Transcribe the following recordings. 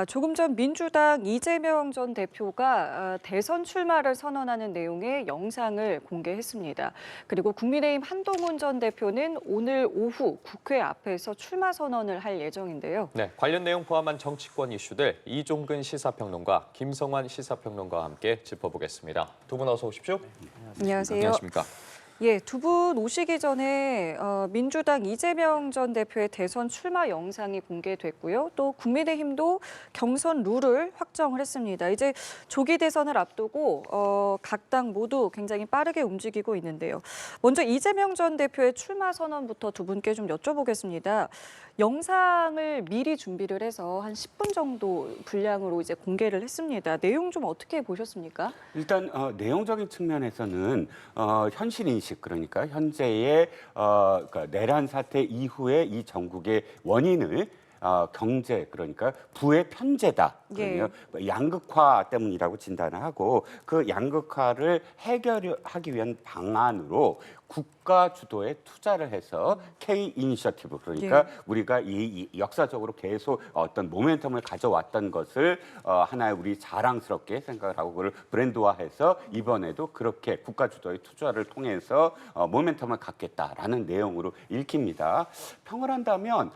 조금 전 민주당 이재명 전 대표가 대선 출마를 선언하는 내용의 영상을 공개했습니다. 그리고 국민의힘 한동훈 전 대표는 오늘 오후 국회 앞에서 출마 선언을 할 예정인데요. 네, 관련 내용 포함한 정치권 이슈들 이종근 시사평론가, 김성환 시사평론가와 함께 짚어보겠습니다. 두 분 어서 오십시오. 안녕하세요. 안녕하십니까. 예, 두 분 오시기 전에 민주당 이재명 전 대표의 대선 출마 영상이 공개됐고요. 또 국민의힘도 경선 룰을 확정을 했습니다. 이제 조기 대선을 앞두고 각 당 모두 굉장히 빠르게 움직이고 있는데요. 먼저 이재명 전 대표의 출마 선언부터 두 분께 좀 여쭤보겠습니다. 영상을 미리 준비를 해서 한 10분 정도 분량으로 이제 공개를 했습니다. 내용 좀 어떻게 보셨습니까? 일단 내용적인 측면에서는 현실 인식, 그러니까 현재의 그러니까 내란 사태 이후에 이 전국의 원인을 경제, 그러니까 부의 편제다. 예. 양극화 때문이라고 진단을 하고, 그 양극화를 해결하기 위한 방안으로 국가 주도의 투자를 해서 K 이니셔티브, 그러니까 우리가 이 역사적으로 계속 어떤 모멘텀을 가져왔던 것을 하나의 우리 자랑스럽게 생각을 하고 그걸 브랜드화해서 이번에도 그렇게 국가 주도의 투자를 통해서 모멘텀을 갖겠다라는 내용으로 읽힙니다. 평을 한다면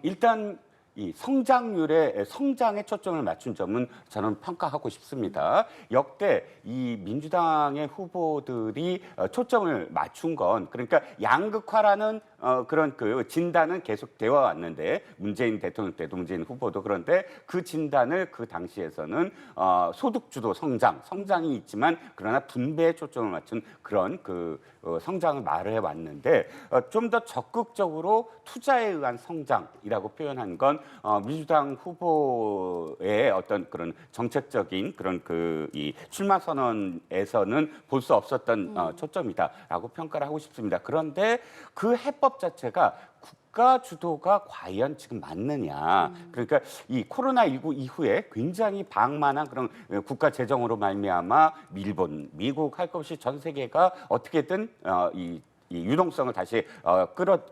일단 이 성장에 초점을 맞춘 점은 저는 평가하고 싶습니다. 역대 이 민주당의 후보들이 초점을 맞춘 건, 그러니까 양극화라는 그런 그 진단은 계속 되어 왔는데, 문재인 대통령 때도 문재인 후보도, 그런데 그 진단을 그 당시에서는 소득주도 성장이 있지만 그러나 분배에 초점을 맞춘 그런 그 성장을 말을 해왔는데, 좀 더 적극적으로 투자에 의한 성장이라고 표현한 건 민주당 후보의 어떤 그런 정책적인 그런 이 출마 선언에서는 볼 수 없었던 초점이다라고 평가를 하고 싶습니다. 그런데 그 해법 자체가 국가 주도가 과연 지금 맞느냐. 그러니까 이 코로나19 이후에 굉장히 방만한 그런 국가 재정으로 말미암아 일본, 미국 할 것 없이 전 세계가 어떻게든 이 유동성을 다시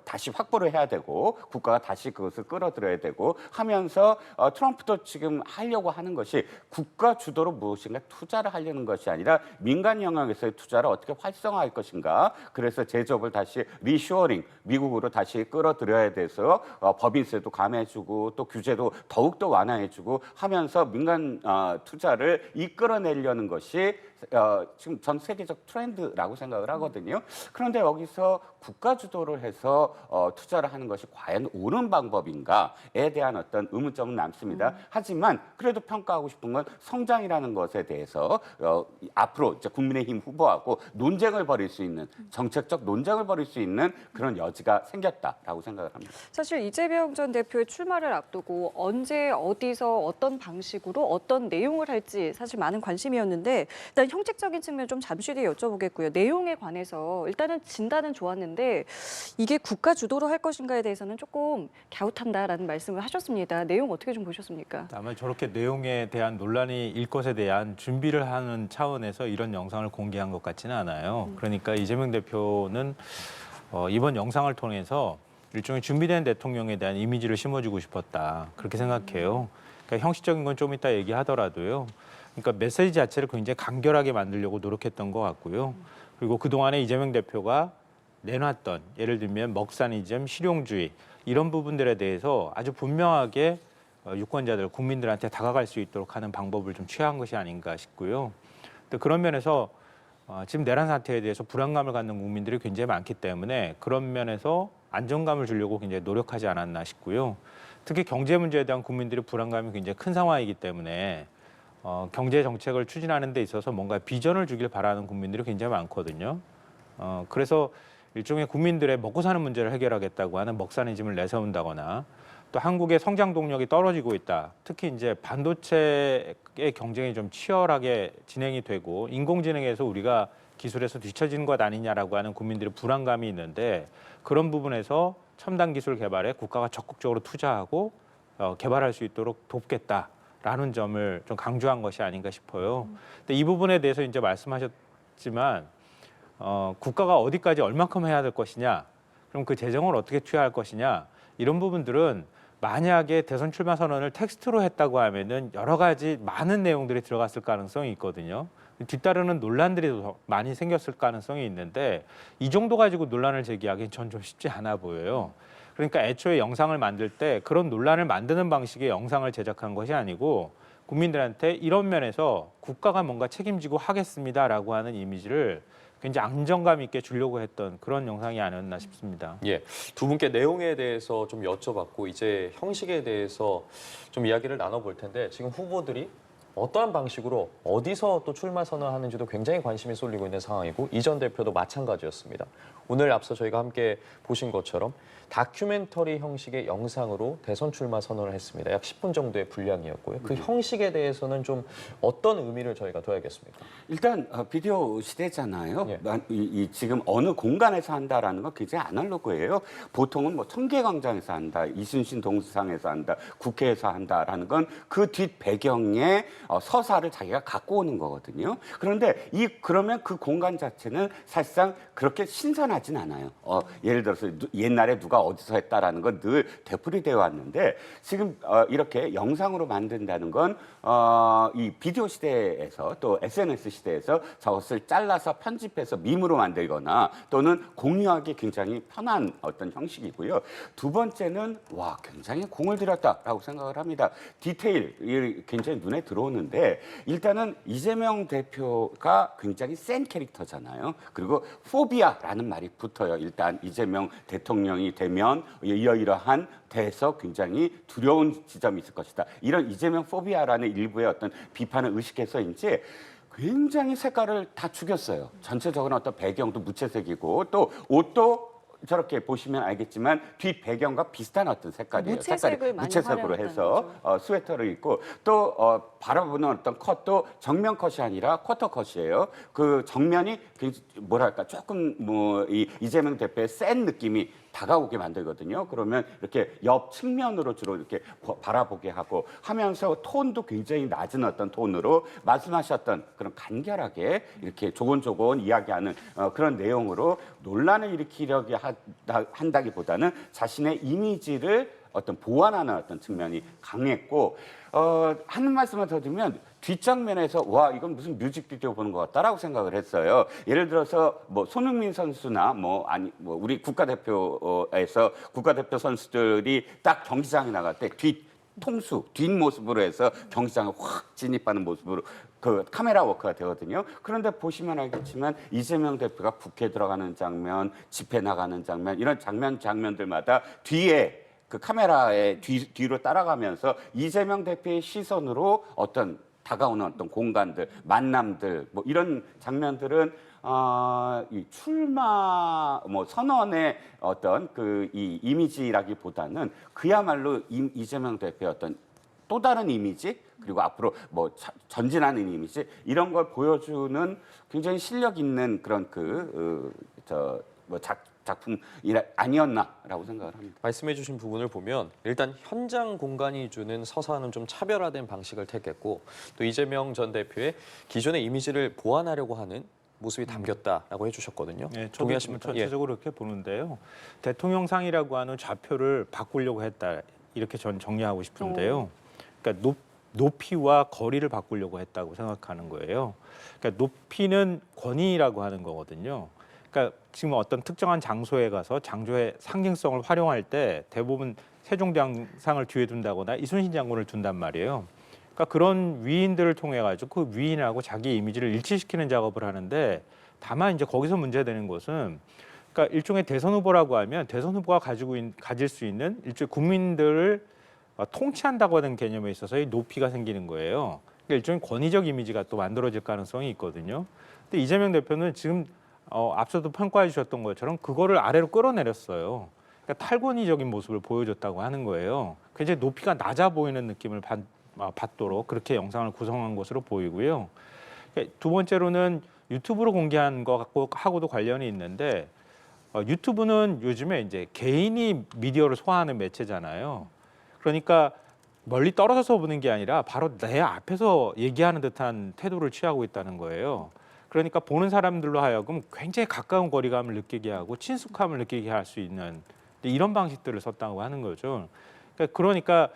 다시 확보를 해야 되고, 국가가 다시 그것을 끌어들여야 되고 하면서 트럼프도 지금 하려고 하는 것이 국가 주도로 무엇인가 투자를 하려는 것이 아니라 민간 영역에서의 투자를 어떻게 활성화할 것인가. 그래서 제조업을 다시 리쇼어링, 미국으로 다시 끌어들여야 돼서 법인세도 감해주고 또 규제도 더욱더 완화해주고 하면서 민간 투자를 이끌어내려는 것이 지금 전 세계적 트렌드라고 생각을 하거든요. 그런데 여기서 국가 주도를 해서 투자를 하는 것이 과연 옳은 방법인가에 대한 어떤 의문점은 남습니다. 하지만 그래도 평가하고 싶은 건 성장이라는 것에 대해서 앞으로 이제 국민의힘 후보하고 논쟁을 벌일 수 있는, 정책적 논쟁을 벌일 수 있는 그런 여지가 생겼다라고 생각을 합니다. 사실 이재명 전 대표의 출마를 앞두고 언제 어디서 어떤 방식으로 어떤 내용을 할지 사실 많은 관심이었는데, 일단 형식적인 측면 좀 잠시 뒤에 여쭤보겠고요. 내용에 관해서 일단은 진단은 좋았는데 이게 국가 주도로 할 것인가에 대해서는 조금 갸웃한다라는 말씀을 하셨습니다. 내용 어떻게 좀 보셨습니까? 아마 저렇게 내용에 대한 논란이 일 것에 대한 준비를 하는 차원에서 이런 영상을 공개한 것 같지는 않아요. 그러니까 이재명 대표는 이번 영상을 통해서 일종의 준비된 대통령에 대한 이미지를 심어주고 싶었다, 그렇게 생각해요. 그러니까 형식적인 건 좀 이따 얘기하더라도요. 그러니까 메시지 자체를 굉장히 간결하게 만들려고 노력했던 것 같고요. 그리고 그동안에 이재명 대표가 내놨던, 예를 들면 먹사니즘, 실용주의 이런 부분들에 대해서 아주 분명하게 유권자들, 국민들한테 다가갈 수 있도록 하는 방법을 좀 취한 것이 아닌가 싶고요. 또 그런 면에서 지금 내란 사태에 대해서 불안감을 갖는 국민들이 굉장히 많기 때문에 그런 면에서 안정감을 주려고 굉장히 노력하지 않았나 싶고요. 특히 경제 문제에 대한 국민들의 불안감이 굉장히 큰 상황이기 때문에 경제 정책을 추진하는 데 있어서 뭔가 비전을 주길 바라는 국민들이 굉장히 많거든요. 그래서 일종의 국민들의 먹고 사는 문제를 해결하겠다고 하는 먹사니즘을 내세운다거나, 또 한국의 성장 동력이 떨어지고 있다. 특히 이제 반도체의 경쟁이 좀 치열하게 진행이 되고 인공지능에서 우리가 기술에서 뒤처지는 것 아니냐라고 하는 국민들의 불안감이 있는데, 그런 부분에서 첨단 기술 개발에 국가가 적극적으로 투자하고 개발할 수 있도록 돕겠다라는 점을 좀 강조한 것이 아닌가 싶어요. 근데 이 부분에 대해서 이제 말씀하셨지만 국가가 어디까지 얼마큼 해야 될 것이냐, 그럼 그 재정을 어떻게 투여할 것이냐, 이런 부분들은 만약에 대선 출마 선언을 텍스트로 했다고 하면은 여러 가지 많은 내용들이 들어갔을 가능성이 있거든요. 뒤따르는 논란들이 더 많이 생겼을 가능성이 있는데 이 정도 가지고 논란을 제기하기는 전 좀 쉽지 않아 보여요. 그러니까 애초에 영상을 만들 때 그런 논란을 만드는 방식의 영상을 제작한 것이 아니고 국민들한테 이런 면에서 국가가 뭔가 책임지고 하겠습니다라고 하는 이미지를 굉장히 안정감 있게 주려고 했던 그런 영상이 아니었나 싶습니다. 예, 두 분께 내용에 대해서 좀 여쭤봤고 이제 형식에 대해서 좀 이야기를 나눠볼 텐데 지금 후보들이 어떠한 방식으로 어디서 또 출마 선언하는지도 굉장히 관심이 쏠리고 있는 상황이고 이 전 대표도 마찬가지였습니다. 오늘 앞서 저희가 함께 보신 것처럼 다큐멘터리 형식의 영상으로 대선 출마 선언을 했습니다. 약 10분 정도의 분량이었고요. 그 형식에 대해서는 좀 어떤 의미를 저희가 둬야겠습니까? 일단 비디오 시대잖아요. 예. 지금 어느 공간에서 한다라는 건 굉장히 아날로그예요. 보통은 뭐 청계광장에서 한다, 이순신 동상에서 한다, 국회에서 한다라는 건 그 뒷 배경에 서사를 자기가 갖고 오는 거거든요. 그런데 그러면 그 공간 자체는 사실상 그렇게 신선하진 않아요. 예를 들어서 옛날에 누가 어디서 했다라는 건 늘 되풀이되어 왔는데 지금 이렇게 영상으로 만든다는 건 이 비디오 시대에서 또 SNS 시대에서 저것을 잘라서 편집해서 밈으로 만들거나 또는 공유하기 굉장히 편한 어떤 형식이고요. 두 번째는 굉장히 공을 들였다라고 생각을 합니다. 디테일이 굉장히 눈에 들어오는데 일단은 이재명 대표가 굉장히 센 캐릭터잖아요. 그리고 포비아라는 말이 붙어요. 일단 이재명 대통령이 되면 이러이러한 돼서 굉장히 두려운 지점이 있을 것이다. 이런 이재명 포비아라는 일부의 어떤 비판을 의식해서인지 굉장히 색깔을 다 죽였어요. 전체적으로 어떤 배경도 무채색이고 또 옷도 저렇게 보시면 알겠지만 뒷 배경과 비슷한 어떤 색깔이에요. 무채색을 많이 무채색으로 활용했다는 해서 스웨터를 입고 또 바라보는 어떤 컷도 정면 컷이 아니라 쿼터 컷이에요. 그 정면이 뭐랄까 조금 이재명 대표의 센 느낌이 다가오게 만들거든요. 그러면 이렇게 옆 측면으로 주로 이렇게 바라보게 하고 하면서 톤도 굉장히 낮은 어떤 톤으로 말씀하셨던 그런 간결하게 이렇게 조곤조곤 이야기하는 그런 내용으로 논란을 일으키려고 한다기보다는 자신의 이미지를 어떤 보완하는 어떤 측면이 강했고 하는 말씀을 더 드리면 뒷장면에서 이건 무슨 뮤직비디오 보는 것 같다라고 생각을 했어요. 예를 들어서 뭐 손흥민 선수나 우리 국가대표에서 국가대표 선수들이 딱 경기장에 나갈 때 뒷모습으로 해서 경기장에 확 진입하는 모습으로 그 카메라 워크가 되거든요. 그런데 보시면 알겠지만 이재명 대표가 국회 들어가는 장면, 집회 나가는 장면 이런 장면들마다 뒤에 그 카메라의 뒤로 따라가면서 이재명 대표의 시선으로 다가오는 어떤 공간들, 만남들 뭐 이런 장면들은 이 출마 선언의 어떤 이 이미지라기보다는 그야말로 이재명 대표의 어떤 또 다른 이미지 그리고 앞으로 전진하는 이미지 이런 걸 보여주는 굉장히 실력 있는 그런 작품이 아니었나라고 생각을 합니다. 말씀해 주신 부분을 보면 일단 현장 공간이 주는 서사는 좀 차별화된 방식을 택했고 또 이재명 전 대표의 기존의 이미지를 보완하려고 하는 모습이 담겼다라고 해주셨거든요. 네, 저도 동의하십니까? 전체적으로 그렇게 보는데요. 대통령상이라고 하는 좌표를 바꾸려고 했다 이렇게 전 정리하고 싶은데요. 그러니까 높이와 거리를 바꾸려고 했다고 생각하는 거예요. 그러니까 높이는 권위라고 하는 거거든요. 그러니까 지금 어떤 특정한 장소에 가서 장소의 상징성을 활용할 때 대부분 세종대왕상을 뒤에 둔다거나 이순신 장군을 둔단 말이에요. 그러니까 그런 위인들을 통해 가지고 그 위인하고 자기 이미지를 일치시키는 작업을 하는데 다만 이제 거기서 문제되는 것은 그러니까 일종의 대선 후보라고 하면 대선 후보가 가질 수 있는 일종의 국민들을 통치한다고 하는 개념에 있어서의 높이가 생기는 거예요. 그러니까 일종의 권위적 이미지가 또 만들어질 가능성이 있거든요. 근데 이재명 대표는 지금 앞서도 평가해 주셨던 것처럼 그거를 아래로 끌어내렸어요. 그러니까 탈권위적인 모습을 보여줬다고 하는 거예요. 굉장히 높이가 낮아 보이는 느낌을 받도록 그렇게 영상을 구성한 것으로 보이고요. 그러니까 두 번째로는 유튜브로 공개한 것하고도 관련이 있는데 유튜브는 요즘에 이제 개인이 미디어를 소화하는 매체잖아요. 그러니까 멀리 떨어져서 보는 게 아니라 바로 내 앞에서 얘기하는 듯한 태도를 취하고 있다는 거예요. 그러니까 보는 사람들로 하여금 굉장히 가까운 거리감을 느끼게 하고 친숙함을 느끼게 할 수 있는 이런 방식들을 썼다고 하는 거죠. 그러니까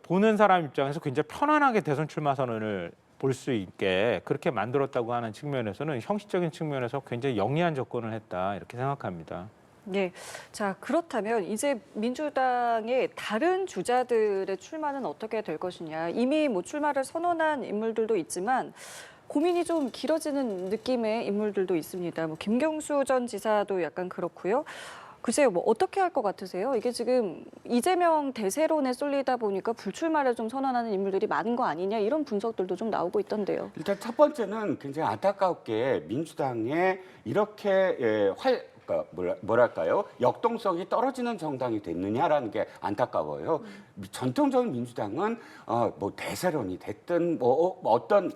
보는 사람 입장에서 굉장히 편안하게 대선 출마 선언을 볼 수 있게 그렇게 만들었다고 하는 측면에서는 형식적인 측면에서 굉장히 영리한 접근을 했다 이렇게 생각합니다. 예. 자, 그렇다면 이제 민주당의 다른 주자들의 출마는 어떻게 될 것이냐. 이미 뭐 출마를 선언한 인물들도 있지만 고민이 좀 길어지는 느낌의 인물들도 있습니다. 뭐 김경수 전 지사도 약간 그렇고요. 글쎄요, 뭐 어떻게 할 것 같으세요? 이게 지금 이재명 대세론에 쏠리다 보니까 불출마를 좀 선언하는 인물들이 많은 거 아니냐 이런 분석들도 좀 나오고 있던데요. 일단 첫 번째는 굉장히 안타깝게 민주당에 이렇게 그러니까 뭐랄까요? 역동성이 떨어지는 정당이 됐느냐라는 게 안타까워요. 전통적인 민주당은 뭐 대세론이 됐든 뭐 어떤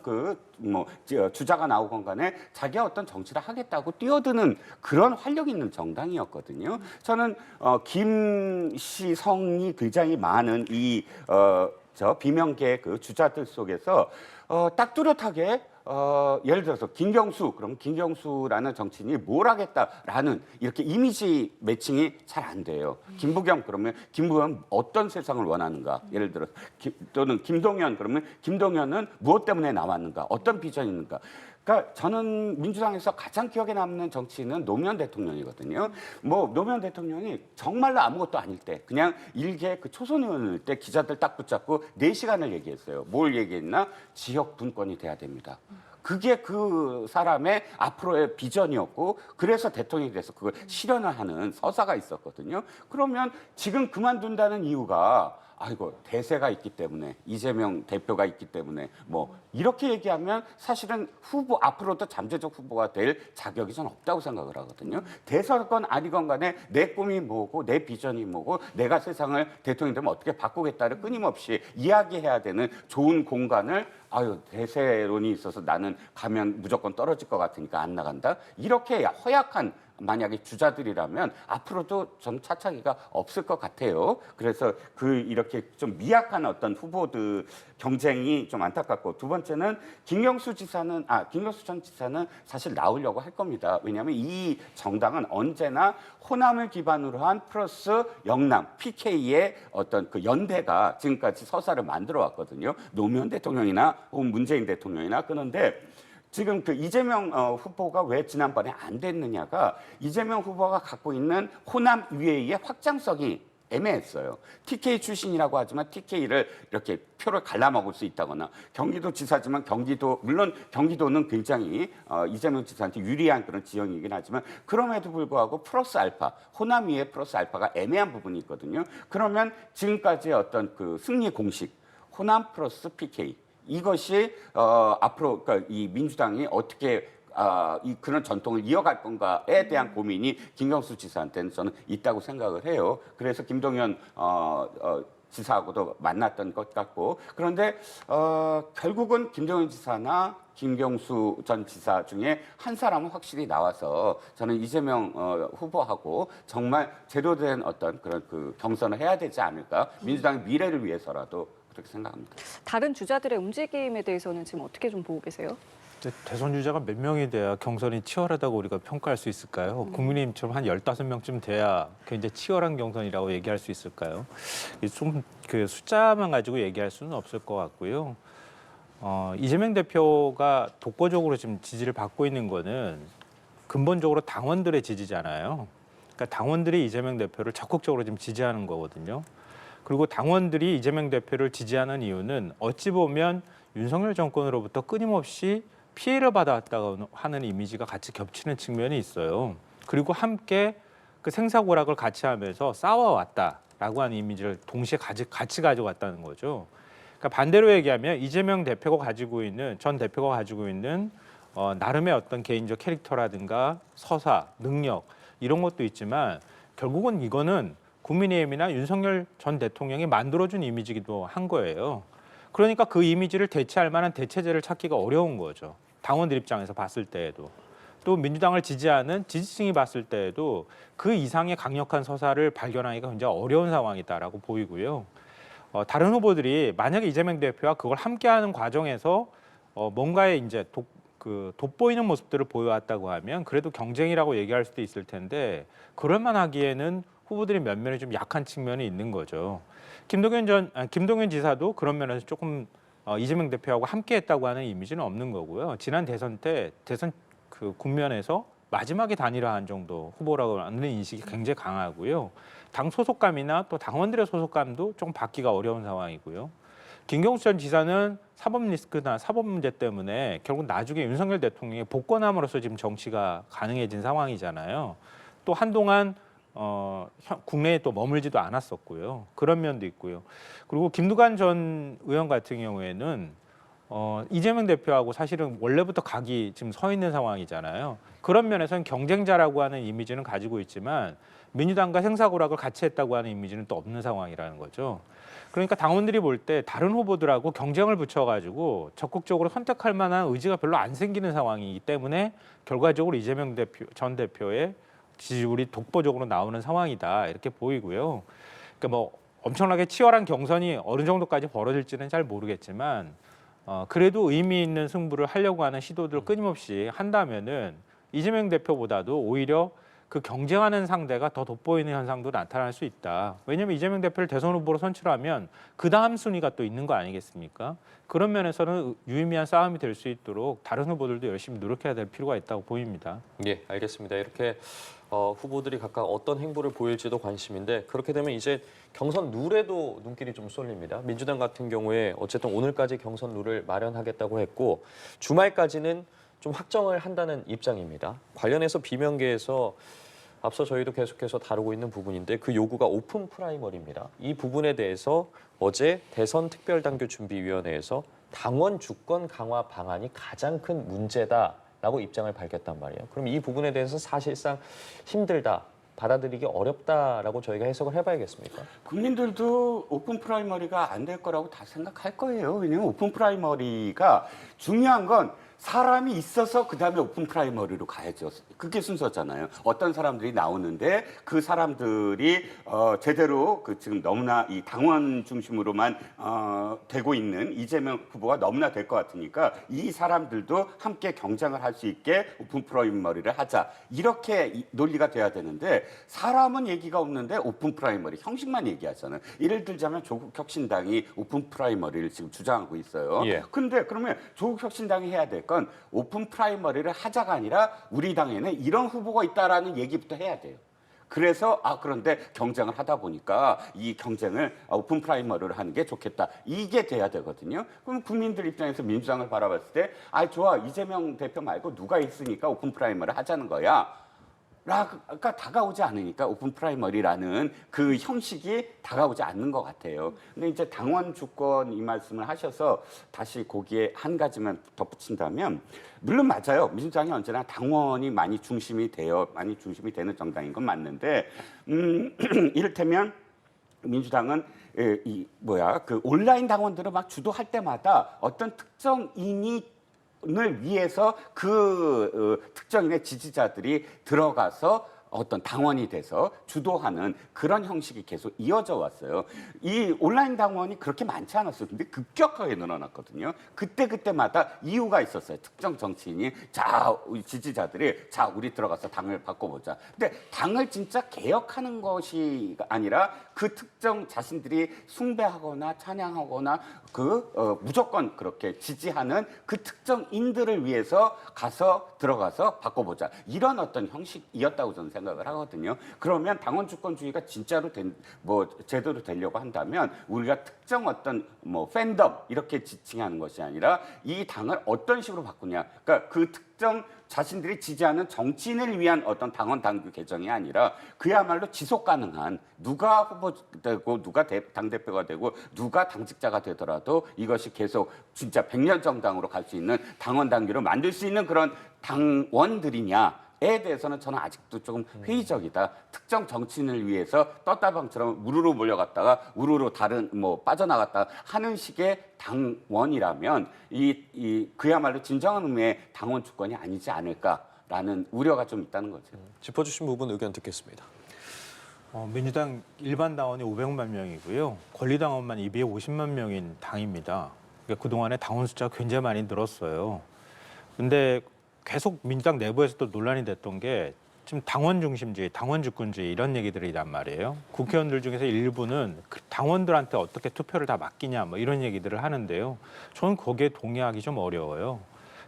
주자가 나오건 간에 자기가 어떤 정치를 하겠다고 뛰어드는 그런 활력 있는 정당이었거든요. 저는 김시성이 굉장히 많은 저 비명계 그 주자들 속에서 딱 뚜렷하게 예를 들어서 그럼 김경수라는 정치인이 뭘 하겠다라는 이렇게 이미지 매칭이 잘 안 돼요. 김부겸 그러면 김부겸은 어떤 세상을 원하는가? 예를 들어 또는 김동연 그러면 김동연은 무엇 때문에 나왔는가? 어떤 비전이 있는가? 그러니까 저는 민주당에서 가장 기억에 남는 정치인은 노무현 대통령이거든요. 뭐 노무현 대통령이 정말로 아무것도 아닐 때 그냥 일개 그 초선 의원일 때 기자들 딱 붙잡고 4시간을 얘기했어요. 뭘 얘기했나? 지역 분권이 돼야 됩니다. 그게 그 사람의 앞으로의 비전이었고 그래서 대통령이 돼서 그걸 실현을 하는 서사가 있었거든요. 그러면 지금 그만둔다는 이유가 아이고 대세가 있기 때문에 이재명 대표가 있기 때문에 뭐 이렇게 얘기하면 사실은 앞으로도 잠재적 후보가 될 자격이 전 없다고 생각을 하거든요. 대선건 아니건 간에 내 꿈이 뭐고 내 비전이 뭐고 내가 세상을 대통령이 되면 어떻게 바꾸겠다를 끊임없이 이야기해야 되는 좋은 공간을 대세론이 있어서 나는 가면 무조건 떨어질 것 같으니까 안 나간다. 이렇게 허약한 만약에 주자들이라면 앞으로도 좀 차차기가 없을 것 같아요. 그래서 이렇게 좀 미약한 어떤 후보들 경쟁이 좀 안타깝고 두 번째는 김경수 전 지사는 사실 나오려고 할 겁니다. 왜냐하면 이 정당은 언제나 호남을 기반으로 한 플러스 영남 PK의 어떤 그 연대가 지금까지 서사를 만들어 왔거든요. 노무현 대통령이나 혹은 문재인 대통령이나 그런데 지금 그 이재명 후보가 왜 지난번에 안 됐느냐가 이재명 후보가 갖고 있는 호남 위에의 확장성이 애매했어요. TK 출신이라고 하지만 TK를 이렇게 표를 갈라먹을 수 있다거나 경기도 지사지만 물론 경기도는 굉장히 이재명 지사한테 유리한 그런 지형이긴 하지만 그럼에도 불구하고 플러스 알파, 호남 위에 플러스 알파가 애매한 부분이 있거든요. 그러면 지금까지의 어떤 그 승리 공식, 호남 플러스 PK 이것이 앞으로 그러니까 이 민주당이 어떻게 그런 전통을 이어갈 건가에 대한 고민이 김경수 지사한테는 저는 있다고 생각을 해요. 그래서 김동연 지사하고도 만났던 것 같고 그런데 결국은 김동연 지사나 김경수 전 지사 중에 한 사람은 확실히 나와서 저는 이재명 후보하고 정말 제대로 된 어떤 그런 그 경선을 해야 되지 않을까 민주당의 미래를 위해서라도 그렇게 생각합니다. 다른 주자들의 움직임에 대해서는 지금 어떻게 좀 보고 계세요? 대선 주자가 몇 명이 돼야 경선이 치열하다고 우리가 평가할 수 있을까요? 국민의힘처럼 한 15명쯤 돼야 굉장히 치열한 경선이라고 얘기할 수 있을까요? 좀 그 숫자만 가지고 얘기할 수는 없을 것 같고요. 이재명 대표가 독보적으로 지금 지지를 받고 있는 거는 근본적으로 당원들의 지지잖아요. 그러니까 당원들이 이재명 대표를 적극적으로 지금 지지하는 거거든요. 그리고 당원들이 이재명 대표를 지지하는 이유는 어찌 보면 윤석열 정권으로부터 끊임없이 피해를 받아왔다고 하는 이미지가 같이 겹치는 측면이 있어요. 그리고 함께 그 생사고락을 같이 하면서 싸워왔다라고 하는 이미지를 동시에 같이 가져갔다는 거죠. 그러니까 반대로 얘기하면 이재명 대표가 가지고 있는 나름의 어떤 개인적 캐릭터라든가 서사, 능력 이런 것도 있지만 결국은 이거는 국민의힘이나 윤석열 전 대통령이 만들어준 이미지기도 한 거예요. 그러니까 그 이미지를 대체할 만한 대체제를 찾기가 어려운 거죠. 당원들 입장에서 봤을 때에도. 또 민주당을 지지하는 지지층이 봤을 때에도 그 이상의 강력한 서사를 발견하기가 굉장히 어려운 상황이다라고 보이고요. 다른 후보들이 만약에 이재명 대표와 그걸 함께하는 과정에서 뭔가의 이제 돋보이는 모습들을 보여왔다고 하면 그래도 경쟁이라고 얘기할 수도 있을 텐데 그럴 만하기에는 후보들이 몇 면이 좀 약한 측면이 있는 거죠. 김동연 지사도 그런 면에서 조금 이재명 대표하고 함께했다고 하는 이미지는 없는 거고요. 지난 대선 때 대선 그 국면에서 마지막에 단일화한 정도 후보라고 하는 인식이 굉장히 강하고요. 당 소속감이나 또 당원들의 소속감도 조금 받기가 어려운 상황이고요. 김경수 전 지사는 사법 리스크나 사법 문제 때문에 결국 나중에 윤석열 대통령이 복권함으로써 지금 정치가 가능해진 상황이잖아요. 또 한동안 국내에 또 머물지도 않았었고요. 그런 면도 있고요. 그리고 김두관 전 의원 같은 경우에는 이재명 대표하고 사실은 원래부터 각이 지금 서 있는 상황이잖아요. 그런 면에서는 경쟁자라고 하는 이미지는 가지고 있지만 민주당과 생사고락을 같이 했다고 하는 이미지는 또 없는 상황이라는 거죠. 그러니까 당원들이 볼 때 다른 후보들하고 경쟁을 붙여가지고 적극적으로 선택할 만한 의지가 별로 안 생기는 상황이기 때문에 결과적으로 이재명 전 대표의 지지율이 독보적으로 나오는 상황이다 이렇게 보이고요. 그러니까 뭐 엄청나게 치열한 경선이 어느 정도까지 벌어질지는 잘 모르겠지만 그래도 의미 있는 승부를 하려고 하는 시도들을 끊임없이 한다면은 이재명 대표보다도 오히려 그 경쟁하는 상대가 더 돋보이는 현상도 나타날 수 있다. 왜냐하면 이재명 대표를 대선 후보로 선출하면 그 다음 순위가 또 있는 거 아니겠습니까? 그런 면에서는 유의미한 싸움이 될 수 있도록 다른 후보들도 열심히 노력해야 될 필요가 있다고 보입니다. 예, 알겠습니다. 이렇게 후보들이 각각 어떤 행보를 보일지도 관심인데 그렇게 되면 이제 경선 룰에도 눈길이 좀 쏠립니다. 민주당 같은 경우에 어쨌든 오늘까지 경선 룰을 마련하겠다고 했고 주말까지는 좀 확정을 한다는 입장입니다. 관련해서 비명계에서 앞서 저희도 계속해서 다루고 있는 부분인데 그 요구가 오픈 프라이머리입니다. 이 부분에 대해서 어제 대선 특별당규준비위원회에서 당원 주권 강화 방안이 가장 큰 문제다라고 입장을 밝혔단 말이에요. 그럼 이 부분에 대해서 사실상 힘들다, 받아들이기 어렵다라고 저희가 해석을 해봐야겠습니까? 국민들도 오픈 프라이머리가 안 될 거라고 다 생각할 거예요. 왜냐하면 오픈 프라이머리가 중요한 건 사람이 있어서 그다음에 오픈 프라이머리로 가야죠. 그게 순서잖아요. 어떤 사람들이 나오는데 그 사람들이 제대로 그 지금 너무나 이 당원 중심으로만 되고 있는 이재명 후보가 너무나 될 것 같으니까 이 사람들도 함께 경쟁을 할 수 있게 오픈 프라이머리를 하자. 이렇게 논리가 돼야 되는데 사람은 얘기가 없는데 오픈 프라이머리 형식만 얘기하잖아요. 예를 들자면 조국혁신당이 오픈 프라이머리를 지금 주장하고 있어요. 예. 근데 그러면 조국혁신당이 해야 될 건 오픈 프라이머리를 하자가 아니라 우리 당에는 이런 후보가 있다라는 얘기부터 해야 돼요. 그래서 그런데 경쟁을 하다 보니까 이 경쟁을 오픈 프라이머리를 하는 게 좋겠다. 이게 돼야 되거든요. 그럼 국민들 입장에서 민주당을 바라봤을 때 좋아. 이재명 대표 말고 누가 있으니까 오픈 프라이머리를 하자는 거야. 라가 다가오지 않으니까 오픈 프라이머리라는 그 형식이 다가오지 않는 것 같아요. 근데 이제 당원 주권 이 말씀을 하셔서 다시 거기에 한 가지만 덧붙인다면 물론 맞아요. 민주당이 언제나 당원이 많이 중심이 되는 정당인 건 맞는데 이를테면 민주당은 그 온라인 당원들을 막 주도할 때마다 어떤 특정인이 을 위해서 그 특정인의 지지자들이 들어가서 어떤 당원이 돼서 주도하는 그런 형식이 계속 이어져 왔어요. 이 온라인 당원이 그렇게 많지 않았어요. 근데 급격하게 늘어났거든요. 그때마다 이유가 있었어요. 특정 정치인이 우리 지지자들이 우리 들어가서 당을 바꿔보자. 근데 당을 진짜 개혁하는 것이 아니라 그 특정 자신들이 숭배하거나 찬양하거나 무조건 그렇게 지지하는 그 특정인들을 위해서 들어가서 바꿔보자. 이런 어떤 형식이었다고 저는 생각을 하거든요. 그러면 당원 주권주의가 진짜로 제대로 되려고 한다면 우리가 특정 어떤 팬덤 이렇게 지칭하는 것이 아니라 이 당을 어떤 식으로 바꾸냐. 그러니까 그 특정 자신들이 지지하는 정치인을 위한 어떤 당원 당규 개정이 아니라 그야말로 지속 가능한 누가 후보되고 누가 당대표가 되고 누가 당직자가 되더라도 이것이 계속 진짜 100년 정당으로 갈 수 있는 당원 당규를 만들 수 있는 그런 당원들이냐에 대해서는 저는 아직도 조금 회의적이다. 특정 정치인을 위해서 떴다방처럼 우르르 몰려갔다가 우르르 다른 빠져나갔다 하는 식의 당원이라면 그야말로 진정한 의미의 당원 주권이 아니지 않을까라는 우려가 좀 있다는 거죠. 짚어주신 부분 의견 듣겠습니다. 민주당 일반 당원이 500만 명이고요. 권리당원만 250만 명인 당입니다. 그러니까 그동안에 당원 숫자가 굉장히 많이 늘었어요. 근데 계속 민주당 내부에서도 논란이 됐던 게 지금 당원 중심주의, 당원 주권주의 이런 얘기들이란 말이에요. 국회의원들 중에서 일부는 그 당원들한테 어떻게 투표를 다 맡기냐 뭐 이런 얘기들을 하는데요. 저는 거기에 동의하기 좀 어려워요.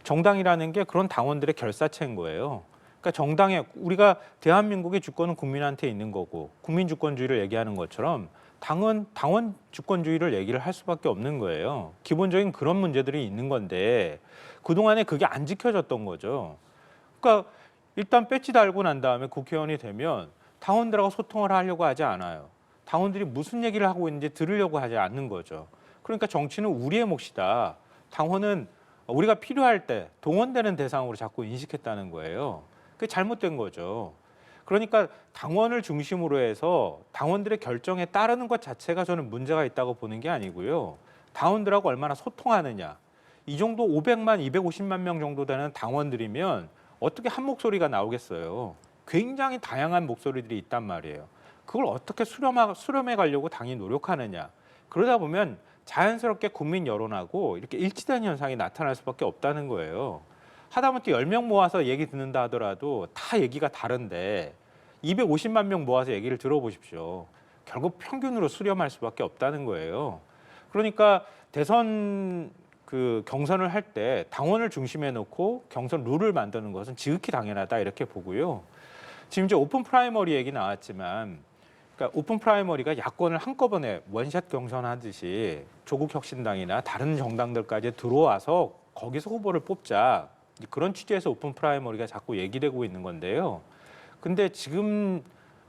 정당이라는 게 그런 당원들의 결사체인 거예요. 그러니까 정당에 우리가 대한민국의 주권은 국민한테 있는 거고 국민 주권주의를 얘기하는 것처럼 당원 주권주의를 얘기를 할 수밖에 없는 거예요. 기본적인 그런 문제들이 있는 건데 그동안에 그게 안 지켜졌던 거죠. 그러니까 일단 배지 달고 난 다음에 국회의원이 되면 당원들하고 소통을 하려고 하지 않아요. 당원들이 무슨 얘기를 하고 있는지 들으려고 하지 않는 거죠. 그러니까 정치는 우리의 몫이다. 당원은 우리가 필요할 때 동원되는 대상으로 자꾸 인식했다는 거예요. 그게 잘못된 거죠. 그러니까 당원을 중심으로 해서 당원들의 결정에 따르는 것 자체가 저는 문제가 있다고 보는 게 아니고요. 당원들하고 얼마나 소통하느냐. 이 정도 500만, 250만 명 정도 되는 당원들이면 어떻게 한 목소리가 나오겠어요. 굉장히 다양한 목소리들이 있단 말이에요. 그걸 어떻게 수렴해 가려고 당이 노력하느냐. 그러다 보면 자연스럽게 국민 여론하고 이렇게 일치되는 현상이 나타날 수밖에 없다는 거예요. 하다못해 10명 모아서 얘기 듣는다 하더라도 다 얘기가 다른데 250만 명 모아서 얘기를 들어보십시오. 결국 평균으로 수렴할 수밖에 없다는 거예요. 그러니까 대선 경선을 할 때 당원을 중심에 놓고 경선 룰을 만드는 것은 지극히 당연하다 이렇게 보고요. 지금 이제 오픈 프라이머리 얘기 나왔지만 그러니까 오픈 프라이머리가 야권을 한꺼번에 원샷 경선하듯이 조국혁신당이나 다른 정당들까지 들어와서 거기서 후보를 뽑자. 그런 취지에서 오픈 프라이머리가 자꾸 얘기되고 있는 건데요. 근데 지금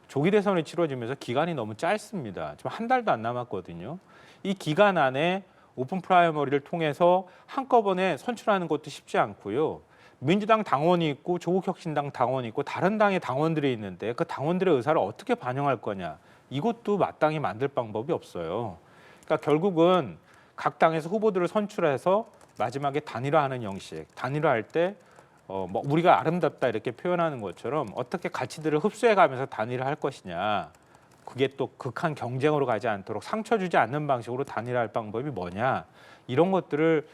조기 대선이 치러지면서 기간이 너무 짧습니다. 지금 한 달도 안 남았거든요. 이 기간 안에 오픈 프라이머리를 통해서 한꺼번에 선출하는 것도 쉽지 않고요. 민주당 당원이 있고 조국혁신당 당원이 있고 다른 당의 당원들이 있는데 그 당원들의 의사를 어떻게 반영할 거냐. 이것도 마땅히 만들 방법이 없어요. 그러니까 결국은 각 당에서 후보들을 선출해서 마지막에 단일화하는 형식, 단일화할 때 뭐 우리가 아름답다 이렇게 표현하는 것처럼 어떻게 가치들을 흡수해가면서 단일화할 것이냐. 그게 또 극한 경쟁으로 가지 않도록 상처 주지 않는 방식으로 단일화할 방법이 뭐냐. 이런 것들을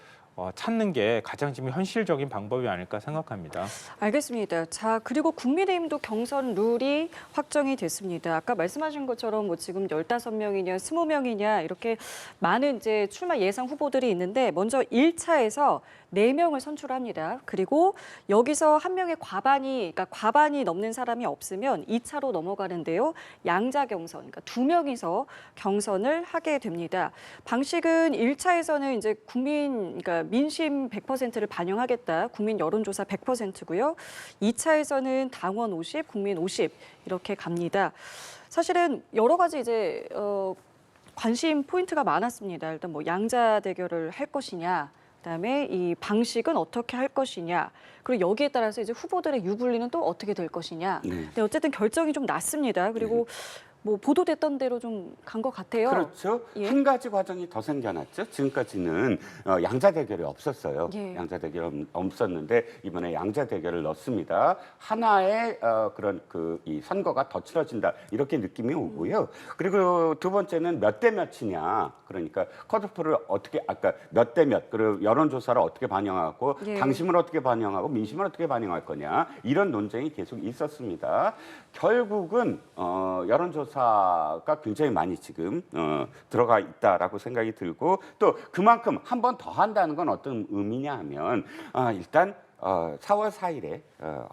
찾는 게 가장 지금 현실적인 방법이 아닐까 생각합니다. 알겠습니다. 자, 그리고 국민의힘도 경선 룰이 확정이 됐습니다. 아까 말씀하신 것처럼 뭐 지금 15명이냐 20명이냐 이렇게 많은 이제 출마 예상 후보들이 있는데 먼저 1차에서 4명을 선출합니다. 그리고 여기서 한 명의 그러니까 과반이 넘는 사람이 없으면 2차로 넘어가는데요. 양자 경선, 그러니까 2명이서 경선을 하게 됩니다. 방식은 1차에서는 이제 그러니까 민심 100%를 반영하겠다. 국민 여론조사 100%고요. 2차에서는 당원 50, 국민 50 이렇게 갑니다. 사실은 여러 가지 이제 관심 포인트가 많았습니다. 일단 뭐 양자 대결을 할 것이냐. 그다음에 이 방식은 어떻게 할 것이냐. 그리고 여기에 따라서 이제 후보들의 유불리는 또 어떻게 될 것이냐. 근데 어쨌든 결정이 좀 났습니다. 그리고 뭐 보도됐던 대로 좀 간 것 같아요. 그렇죠. 예. 한 가지 과정이 더 생겨났죠. 지금까지는 양자 대결이 없었어요. 예. 양자 대결 없었는데 이번에 양자 대결을 넣습니다. 하나의 그런 이 선거가 더 치러진다 이렇게 느낌이 오고요. 그리고 두 번째는 몇 대 몇이냐. 그러니까 컷오프를 어떻게 아까 몇 대 몇 그리고 여론조사를 어떻게 반영하고 예. 당심을 어떻게 반영하고 민심을 어떻게 반영할 거냐 이런 논쟁이 계속 있었습니다. 결국은 여론조사가 굉장히 많이 지금 들어가 있다라고 생각이 들고 또 그만큼 한 번 더 한다는 건 어떤 의미냐 하면 일단 4월 4일에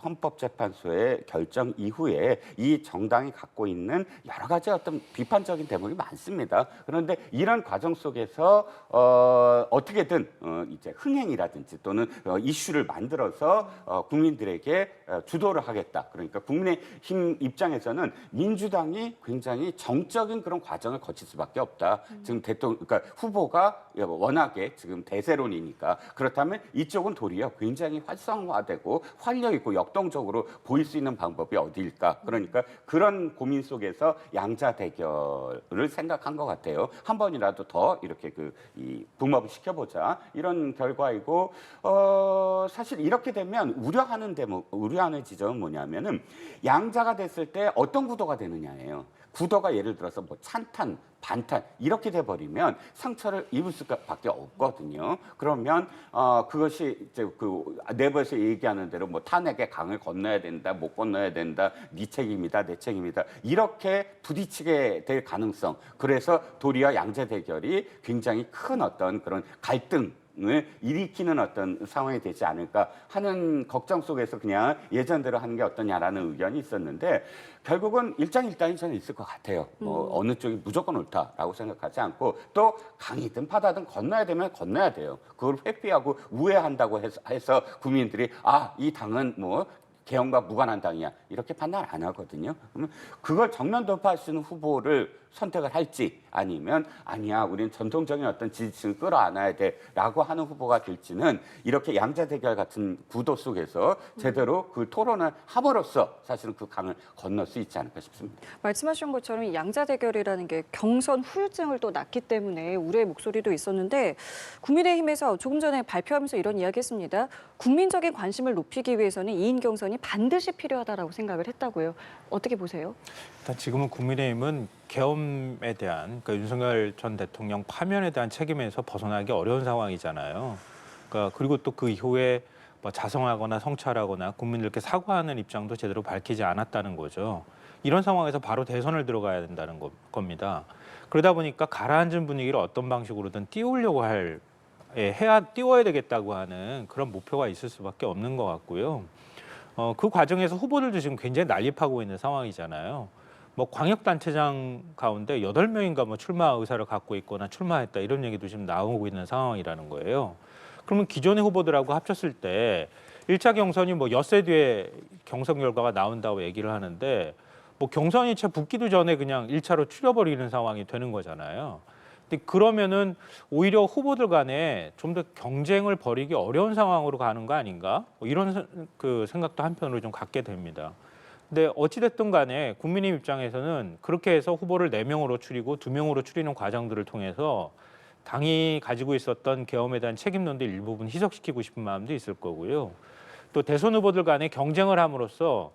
헌법재판소의 결정 이후에 이 정당이 갖고 있는 여러 가지 어떤 비판적인 대목이 많습니다. 그런데 이런 과정 속에서 어떻게든 이제 흥행이라든지 또는 이슈를 만들어서 국민들에게 주도를 하겠다. 그러니까 국민의힘 입장에서는 민주당이 굉장히 정적인 그런 과정을 거칠 수밖에 없다. 지금 그러니까 후보가 워낙에 지금 대세론이니까 그렇다면 이쪽은 도리어 굉장히 활성화되고 활력 있고 역동적으로 보일 수 있는 방법이 어디일까? 그러니까 그런 고민 속에서 양자 대결을 생각한 것 같아요. 한 번이라도 더 이렇게 이 붐업을 시켜보자 이런 결과이고 사실 이렇게 되면 우려하는 지점은 뭐냐면은 양자가 됐을 때 어떤 구도가 되느냐예요. 구도가 예를 들어서 뭐 찬탄, 반탄 이렇게 돼버리면 상처를 입을 수밖에 없거든요. 그러면 그것이 이제 그 내부에서 얘기하는 대로 뭐 탄핵의 강을 건너야 된다, 못 건너야 된다, 네 책임이다, 내 책임이다 이렇게 부딪히게 될 가능성. 그래서 도리어 양자 대결이 굉장히 큰 어떤 그런 갈등. 을 일으키는 어떤 상황이 되지 않을까 하는 걱정 속에서 그냥 예전대로 하는 게 어떠냐라는 의견이 있었는데 결국은 일장일단이 저는 있을 것 같아요. 뭐 어느 쪽이 무조건 옳다라고 생각하지 않고 또 강이든 바다든 건너야 되면 건너야 돼요. 그걸 회피하고 우회한다고 해서 국민들이 이 당은 뭐 개헌과 무관한 당이야 이렇게 판단 안 하거든요. 그러면 그걸 정면 돌파할 수 있는 후보를 선택을 할지 아니면 아니야 우리는 전통적인 어떤 지지층을 끌어안아야 돼라고 하는 후보가 될지는 이렇게 양자 대결 같은 구도 속에서 제대로 그 토론을 함으로써 사실은 그 강을 건널 수 있지 않을까 싶습니다. 말씀하신 것처럼 이 양자 대결이라는 게 경선 후유증을 또 낳기 때문에 우려의 목소리도 있었는데 국민의힘에서 조금 전에 발표하면서 이런 이야기했습니다. 국민적인 관심을 높이기 위해서는 2인 경선이 반드시 필요하다라고 생각을 했다고요. 어떻게 보세요? 일단 지금은 국민의힘은 계엄에 대한 그러니까 윤석열 전 대통령 파면에 대한 책임에서 벗어나기 어려운 상황이잖아요. 그러니까 그리고 또 그 이후에 뭐 자성하거나 성찰하거나 국민들께 사과하는 입장도 제대로 밝히지 않았다는 거죠. 이런 상황에서 바로 대선을 들어가야 된다는 겁니다. 그러다 보니까 가라앉은 분위기를 어떤 방식으로든 띄우려고 띄워야 되겠다고 하는 그런 목표가 있을 수밖에 없는 것 같고요. 그 과정에서 후보들도 지금 굉장히 난립하고 있는 상황이잖아요. 뭐 광역단체장 가운데 8명인가 뭐 출마 의사를 갖고 있거나 출마했다 이런 얘기도 지금 나오고 있는 상황이라는 거예요. 그러면 기존의 후보들하고 합쳤을 때 1차 경선이 뭐 엿새 뒤에 경선 결과가 나온다고 얘기를 하는데 뭐 경선이 채 붙기도 전에 그냥 1차로 추려버리는 상황이 되는 거잖아요. 근데 그러면은 오히려 후보들 간에 좀 더 경쟁을 벌이기 어려운 상황으로 가는 거 아닌가? 뭐 이런 그 생각도 한편으로 좀 갖게 됩니다. 근데 어찌됐든 간에 국민의 입장에서는 그렇게 해서 후보를 4명으로 추리고 2명으로 추리는 과정들을 통해서 당이 가지고 있었던 계엄에 대한 책임론도 일부분 희석시키고 싶은 마음도 있을 거고요. 또 대선 후보들 간에 경쟁을 함으로써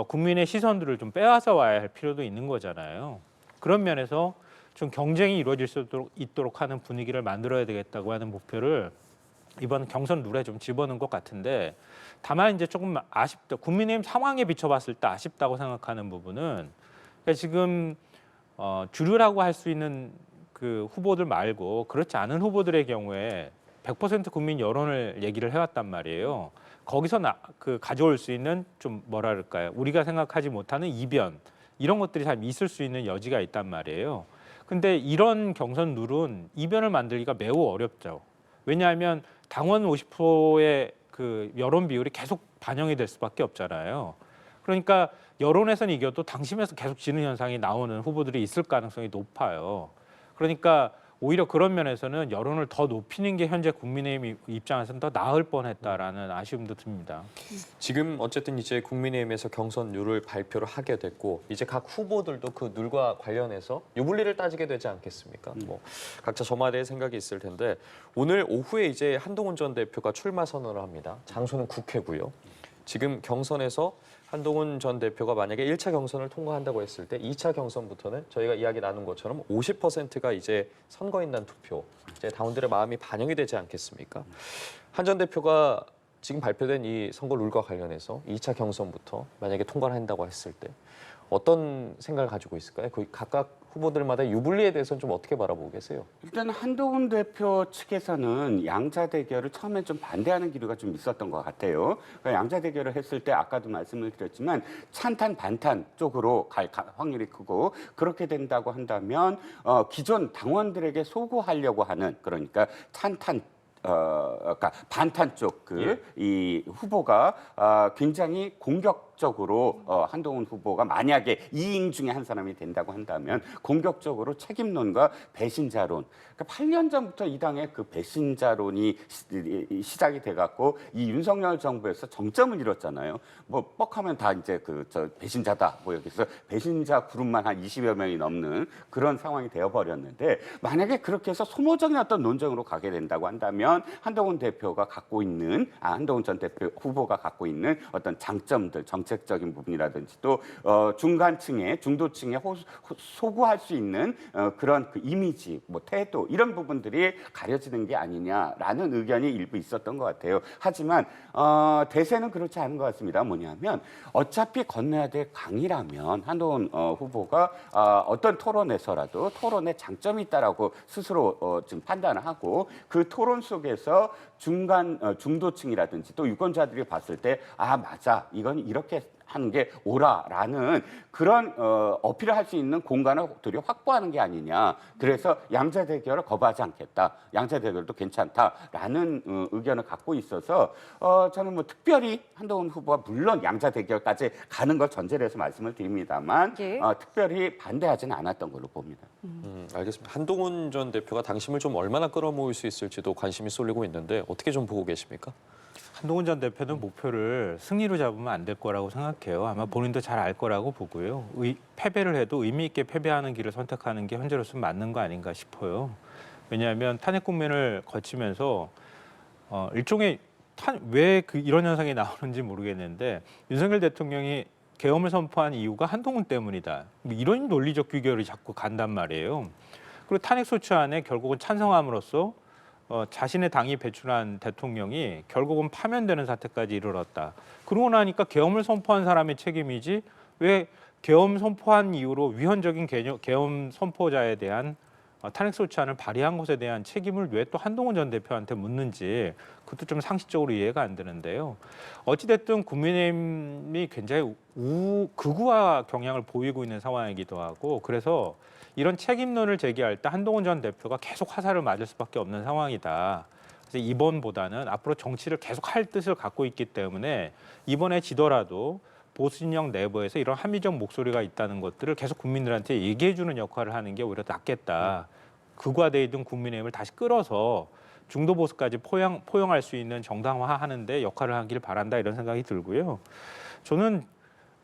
국민의 시선들을 좀 빼앗아 와야 할 필요도 있는 거잖아요. 그런 면에서 좀 경쟁이 이루어질 수 있도록 하는 분위기를 만들어야 되겠다고 하는 목표를 이번 경선 룰에 좀 집어넣은 것 같은데 다만 이제 조금 아쉽다. 국민의힘 상황에 비춰봤을 때 아쉽다고 생각하는 부분은 그러니까 지금 주류라고 할 수 있는 그 후보들 말고 그렇지 않은 후보들의 경우에 100% 국민 여론을 얘기를 해왔단 말이에요. 거기서 가져올 수 있는 좀 뭐라 그럴까요? 우리가 생각하지 못하는 이변 이런 것들이 참 있을 수 있는 여지가 있단 말이에요. 근데 이런 경선 룰은 이변을 만들기가 매우 어렵죠. 왜냐하면 당원 50%의 그 여론 비율이 계속 반영이 될 수밖에 없잖아요. 그러니까 여론에서는 이겨도 당심에서 계속 지는 현상이 나오는 후보들이 있을 가능성이 높아요. 그러니까 오히려 그런 면에서는 여론을 더 높이는 게 현재 국민의힘 입장에서는 더 나을 뻔했다라는 아쉬움도 듭니다. 지금 어쨌든 이제 국민의힘에서 경선 룰을 발표를 하게 됐고 이제 각 후보들도 그 룰과 관련해서 유불리를 따지게 되지 않겠습니까? 뭐 각자 저마다의 생각이 있을 텐데 오늘 오후에 이제 한동훈 전 대표가 출마 선언을 합니다. 장소는 국회고요. 지금 경선에서 한동훈 전 대표가 만약에 1차 경선을 통과한다고 했을 때 2차 경선부터는 저희가 이야기 나눈 것처럼 50%가 이제 선거인단 투표, 이제 당원들의 마음이 반영이 되지 않겠습니까? 한 전 대표가 지금 발표된 이 선거 룰과 관련해서 2차 경선부터 만약에 통과를 한다고 했을 때 어떤 생각을 가지고 있을까요? 그 각각 후보들마다 유불리에 대해서는 좀 어떻게 바라보고 계세요? 일단 한동훈 대표 측에서는 양자 대결을 처음에 좀 반대하는 기류가 좀 있었던 것 같아요. 그러니까 양자 대결을 했을 때 아까도 말씀을 드렸지만 찬탄 반탄 쪽으로 갈 확률이 크고 그렇게 된다고 한다면 기존 당원들에게 소구하려고 하는 그러니까 찬탄 그러니까 반탄 쪽 이 후보가 굉장히 공격적으로 한동훈 후보가 만약에 2인 중에 한 사람이 된다고 한다면 공격적으로 책임론과 배신자론. 그러니까 8년 전부터 이 당의 그 배신자론이 시작이 돼갖고 이 윤석열 정부에서 정점을 이뤘잖아요. 뭐 뻑하면 다 이제 저 배신자다. 뭐 여기서 배신자 그룹만 한 20여 명이 넘는 그런 상황이 되어버렸는데 만약에 그렇게 해서 소모적인 어떤 논쟁으로 가게 된다고 한다면 한동훈 대표가 갖고 있는 한동훈 전 대표 후보가 갖고 있는 어떤 장점들, 정책적인 부분이라든지 또 중간층에 중도층에 소구할 수 있는 그런 그 이미지, 뭐 태도 이런 부분들이 가려지는 게 아니냐라는 의견이 일부 있었던 것 같아요. 하지만 대세는 그렇지 않은 것 같습니다. 뭐냐면 어차피 건너야 될 강이라면 한동훈 후보가 어떤 토론에서라도 토론에 장점이 있다라고 스스로 지금 판단을 하고 그 토론 속에서 중도층이라든지 또 유권자들이 봤을 때 맞아 이건 이렇게 하는 게 옳아라는 그런 어필을 할 수 있는 공간을 들이 확보하는 게 아니냐. 그래서 양자 대결을 거부하지 않겠다. 양자 대결도 괜찮다라는 의견을 갖고 있어서 저는 뭐 특별히 한동훈 후보가 물론 양자 대결까지 가는 걸 전제로 해서 말씀을 드립니다만 예. 특별히 반대하지는 않았던 걸로 봅니다. 알겠습니다. 한동훈 전 대표가 당심을 좀 얼마나 끌어모을 수 있을지도 관심이 쏠리고 있는데 어떻게 좀 보고 계십니까? 한동훈 전 대표는 목표를 승리로 잡으면 안 될 거라고 생각해요. 아마 본인도 잘 알 거라고 보고요. 패배를 해도 의미 있게 패배하는 길을 선택하는 게 현재로서는 맞는 거 아닌가 싶어요. 왜냐하면 탄핵 국면을 거치면서 일종의 왜 이런 현상이 나오는지 모르겠는데 윤석열 대통령이 계엄을 선포한 이유가 한동훈 때문이다. 이런 논리적 귀결이 자꾸 간단 말이에요. 그리고 탄핵 소추안에 결국은 찬성함으로써 자신의 당이 배출한 대통령이 결국은 파면되는 사태까지 이르렀다. 그러고 나니까 계엄을 선포한 사람의 책임이지 왜 계엄 선포한 이후로 위헌적인 계엄 선포자에 대한 탄핵 소추안을 발의한 것에 대한 책임을 왜 또 한동훈 전 대표한테 묻는지 그것도 좀 상식적으로 이해가 안 되는데요. 어찌됐든 국민의힘이 굉장히 극우화 경향을 보이고 있는 상황이기도 하고 그래서 이런 책임론을 제기할 때 한동훈 전 대표가 계속 화살을 맞을 수밖에 없는 상황이다. 그래서 이번보다는 앞으로 정치를 계속 할 뜻을 갖고 있기 때문에 이번에 지더라도 보수 진영 내부에서 이런 합리적 목소리가 있다는 것들을 계속 국민들한테 얘기해주는 역할을 하는 게 오히려 낫겠다. 극우화돼 있던 국민의힘을 다시 끌어서 중도 보수까지 포용할 수 있는 정당화하는 데 역할을 하길 바란다 이런 생각이 들고요. 저는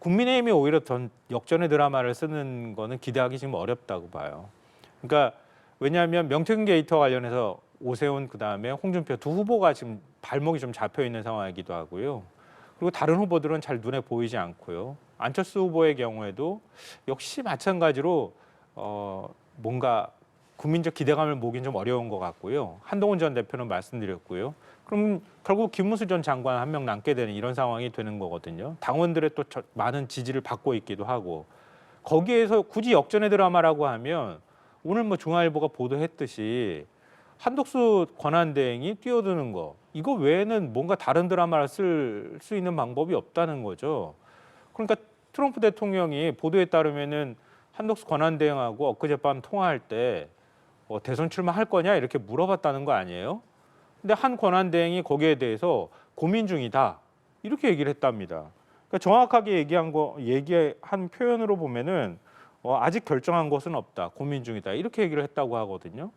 국민의힘이 오히려 전 역전의 드라마를 쓰는 거는 기대하기 지금 어렵다고 봐요. 그러니까 왜냐하면 명태균 게이트와 관련해서 오세훈 그다음에 홍준표 두 후보가 지금 발목이 좀 잡혀 있는 상황이기도 하고요. 그리고 다른 후보들은 잘 눈에 보이지 않고요. 안철수 후보의 경우에도 역시 마찬가지로 뭔가 국민적 기대감을 모긴 좀 어려운 것 같고요. 한동훈 전 대표는 말씀드렸고요. 그럼 결국 김문수 전 장관 한 명 남게 되는 이런 상황이 되는 거거든요. 당원들의 또 많은 지지를 받고 있기도 하고 거기에서 굳이 역전의 드라마라고 하면 오늘 뭐 중앙일보가 보도했듯이 한덕수 권한대행이 뛰어드는 거 이거 외에는 뭔가 다른 드라마를 쓸 수 있는 방법이 없다는 거죠. 그러니까 트럼프 대통령이 보도에 따르면은 한덕수 권한대행하고 엊그젯밤 통화할 때 대선 출마할 거냐 이렇게 물어봤다는 거 아니에요? 근데 한 권한대행이 거기에 대해서 고민 중이다 이렇게 얘기를 했답니다. 그러니까 정확하게 얘기한 표현으로 보면은 아직 결정한 것은 없다, 고민 중이다 이렇게 얘기를 했다고 하거든요.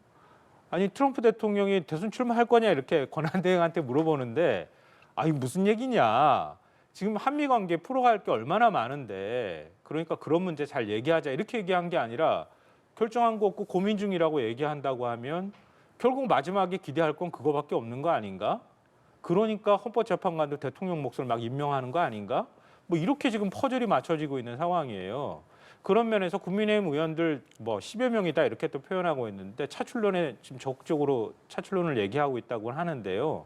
아니 트럼프 대통령이 대선 출마할 거냐 이렇게 권한대행한테 물어보는데 아니 무슨 얘기냐? 지금 한미 관계 풀어갈 게 얼마나 많은데 그러니까 그런 문제 잘 얘기하자 이렇게 얘기한 게 아니라 결정한 거 없고 고민 중이라고 얘기한다고 하면 결국 마지막에 기대할 건 그거밖에 없는 거 아닌가? 그러니까 헌법재판관도 대통령 몫을 막 임명하는 거 아닌가? 뭐 이렇게 지금 퍼즐이 맞춰지고 있는 상황이에요. 그런 면에서 국민의힘 의원들 뭐 10여 명이다 이렇게 또 표현하고 있는데 차출론에 지금 적극적으로 차출론을 얘기하고 있다고 하는데요.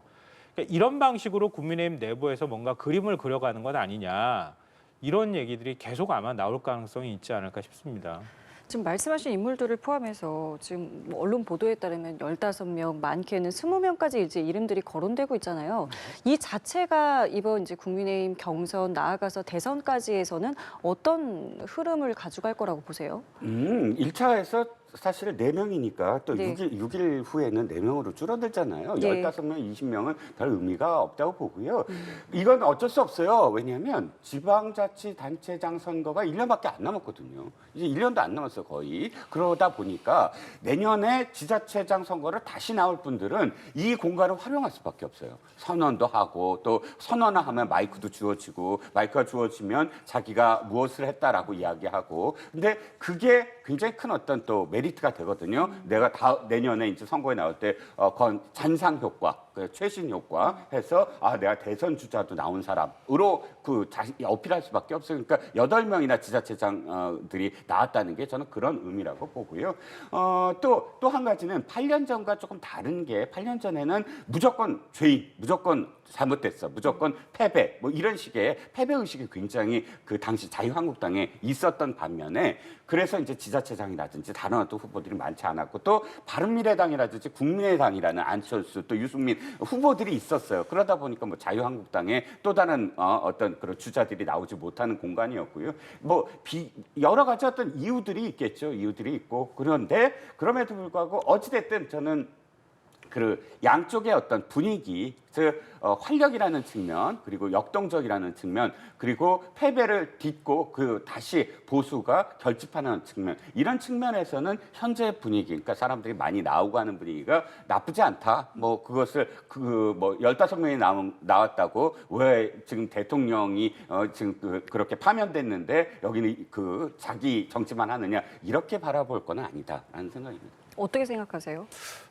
그러니까 이런 방식으로 국민의힘 내부에서 뭔가 그림을 그려가는 것 아니냐. 이런 얘기들이 계속 아마 나올 가능성이 있지 않을까 싶습니다. 지금 말씀하신 인물들을 포함해서 지금 뭐 언론 보도에 따르면 15명, 많게는 20명까지 이제 이름들이 거론되고 있잖아요. 이 자체가 이번 이제 국민의힘 경선 나아가서 대선까지에서는 어떤 흐름을 가져갈 거라고 보세요? 1차에서 사실 4명이니까 또 네. 6일 후에는 4명으로 줄어들잖아요. 네. 15명, 20명은 별 의미가 없다고 보고요. 이건 어쩔 수 없어요. 왜냐하면 지방자치단체장 선거가 1년밖에 안 남았거든요. 이제 1년도 안 남았어요, 거의. 그러다 보니까 내년에 지자체장 선거를 다시 나올 분들은 이 공간을 활용할 수밖에 없어요. 선언도 하고 또 선언을 하면 마이크도 주어지고 마이크가 주어지면 자기가 무엇을 했다라고 이야기하고 근데 그게 굉장히 큰 어떤 또 메리트가 되거든요. 내가 내년에 이제 선거에 나올 때 잔상 효과 그 최신 효과 해서 내가 대선 주자도 나온 사람으로 그 자신 어필할 수밖에 없어요. 그러니까 8명이나 지자체장들이 나왔다는 게 저는 그런 의미라고 보고요. 또 한 가지는 8년 전과 조금 다른 게 8년 전에는 무조건 죄인, 무조건 잘못됐어, 무조건 패배, 뭐 이런 식의 패배 의식이 굉장히 그 당시 자유한국당에 있었던 반면에 그래서 이제 지자체장이라든지 다른 어떤 후보들이 많지 않았고 또 바른미래당이라든지 국민의당이라는 안철수 또 유승민 후보들이 있었어요. 그러다 보니까 뭐 자유한국당에 또 다른 어떤 그런 주자들이 나오지 못하는 공간이었고요. 뭐 여러 가지 어떤 이유들이 있겠죠. 이유들이 있고 그런데 그럼에도 불구하고 어찌됐든 저는 그 양쪽의 어떤 분위기, 즉 활력이라는 측면, 그리고 역동적이라는 측면, 그리고 패배를 딛고 그 다시 보수가 결집하는 측면, 이런 측면에서는 현재 분위기, 그러니까 사람들이 많이 나오고 하는 분위기가 나쁘지 않다. 뭐 그것을 뭐 15명이 나왔다고 왜 지금 대통령이 지금 그렇게 파면됐는데 여기는 그 자기 정치만 하느냐 이렇게 바라볼 건 아니다라는 생각입니다. 어떻게 생각하세요?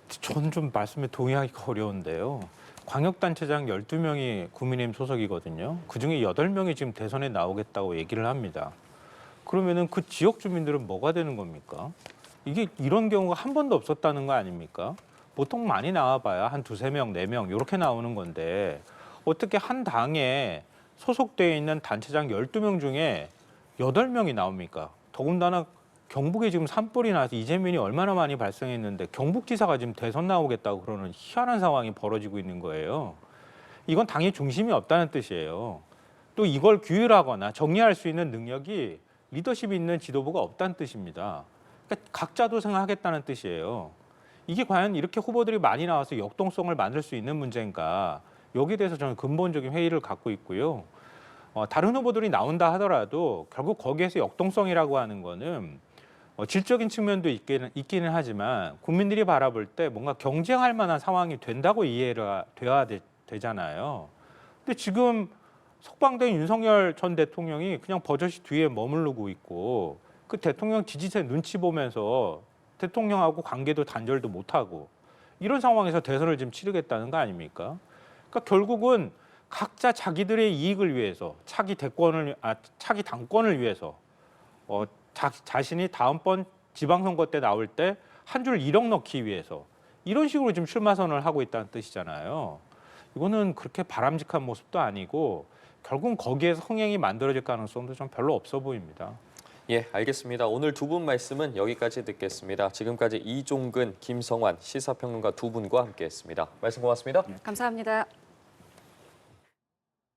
저는 좀 말씀에 동의하기가 어려운데요. 광역단체장 12명이 국민의힘 소속이거든요. 그중에 8명이 지금 대선에 나오겠다고 얘기를 합니다. 그러면은 그 지역 주민들은 뭐가 되는 겁니까? 이게 이런 경우가 한 번도 없었다는 거 아닙니까? 보통 많이 나와봐야 한 2~3명, 4명 이렇게 나오는 건데 어떻게 한 당에 소속되어 있는 단체장 12명 중에 8명이 나옵니까? 더군다나 경북에 지금 산불이 나서 이재민이 얼마나 많이 발생했는데 경북지사가 지금 대선 나오겠다고 그러는 희한한 상황이 벌어지고 있는 거예요. 이건 당의 중심이 없다는 뜻이에요. 또 이걸 규율하거나 정리할 수 있는 능력이 리더십이 있는 지도부가 없다는 뜻입니다. 그러니까 각자도 생각하겠다는 뜻이에요. 이게 과연 이렇게 후보들이 많이 나와서 역동성을 만들 수 있는 문제인가? 여기에 대해서 저는 근본적인 회의를 갖고 있고요. 다른 후보들이 나온다 하더라도 결국 거기에서 역동성이라고 하는 거는 질적인 측면도 있기는 하지만 국민들이 바라볼 때 뭔가 경쟁할 만한 상황이 된다고 이해가 돼야 되잖아요. 근데 지금 석방된 윤석열 전 대통령이 그냥 버젓이 뒤에 머무르고 있고 그 대통령 지지세 눈치 보면서 대통령하고 관계도 단절도 못하고 이런 상황에서 대선을 지금 치르겠다는 거 아닙니까? 그러니까 결국은 각자 자기들의 이익을 위해서 차기 당권을 위해서 자신이 다음번 지방선거 때 나올 때 한 줄 1억 넣기 위해서 이런 식으로 지금 출마 선언을 하고 있다는 뜻이잖아요. 이거는 그렇게 바람직한 모습도 아니고 결국은 거기에서 흥행이 만들어질 가능성도 좀 별로 없어 보입니다. 예, 알겠습니다. 오늘 두 분 말씀은 여기까지 듣겠습니다. 지금까지 이종근, 김성환 시사평론가 두 분과 함께했습니다. 말씀 고맙습니다. 감사합니다.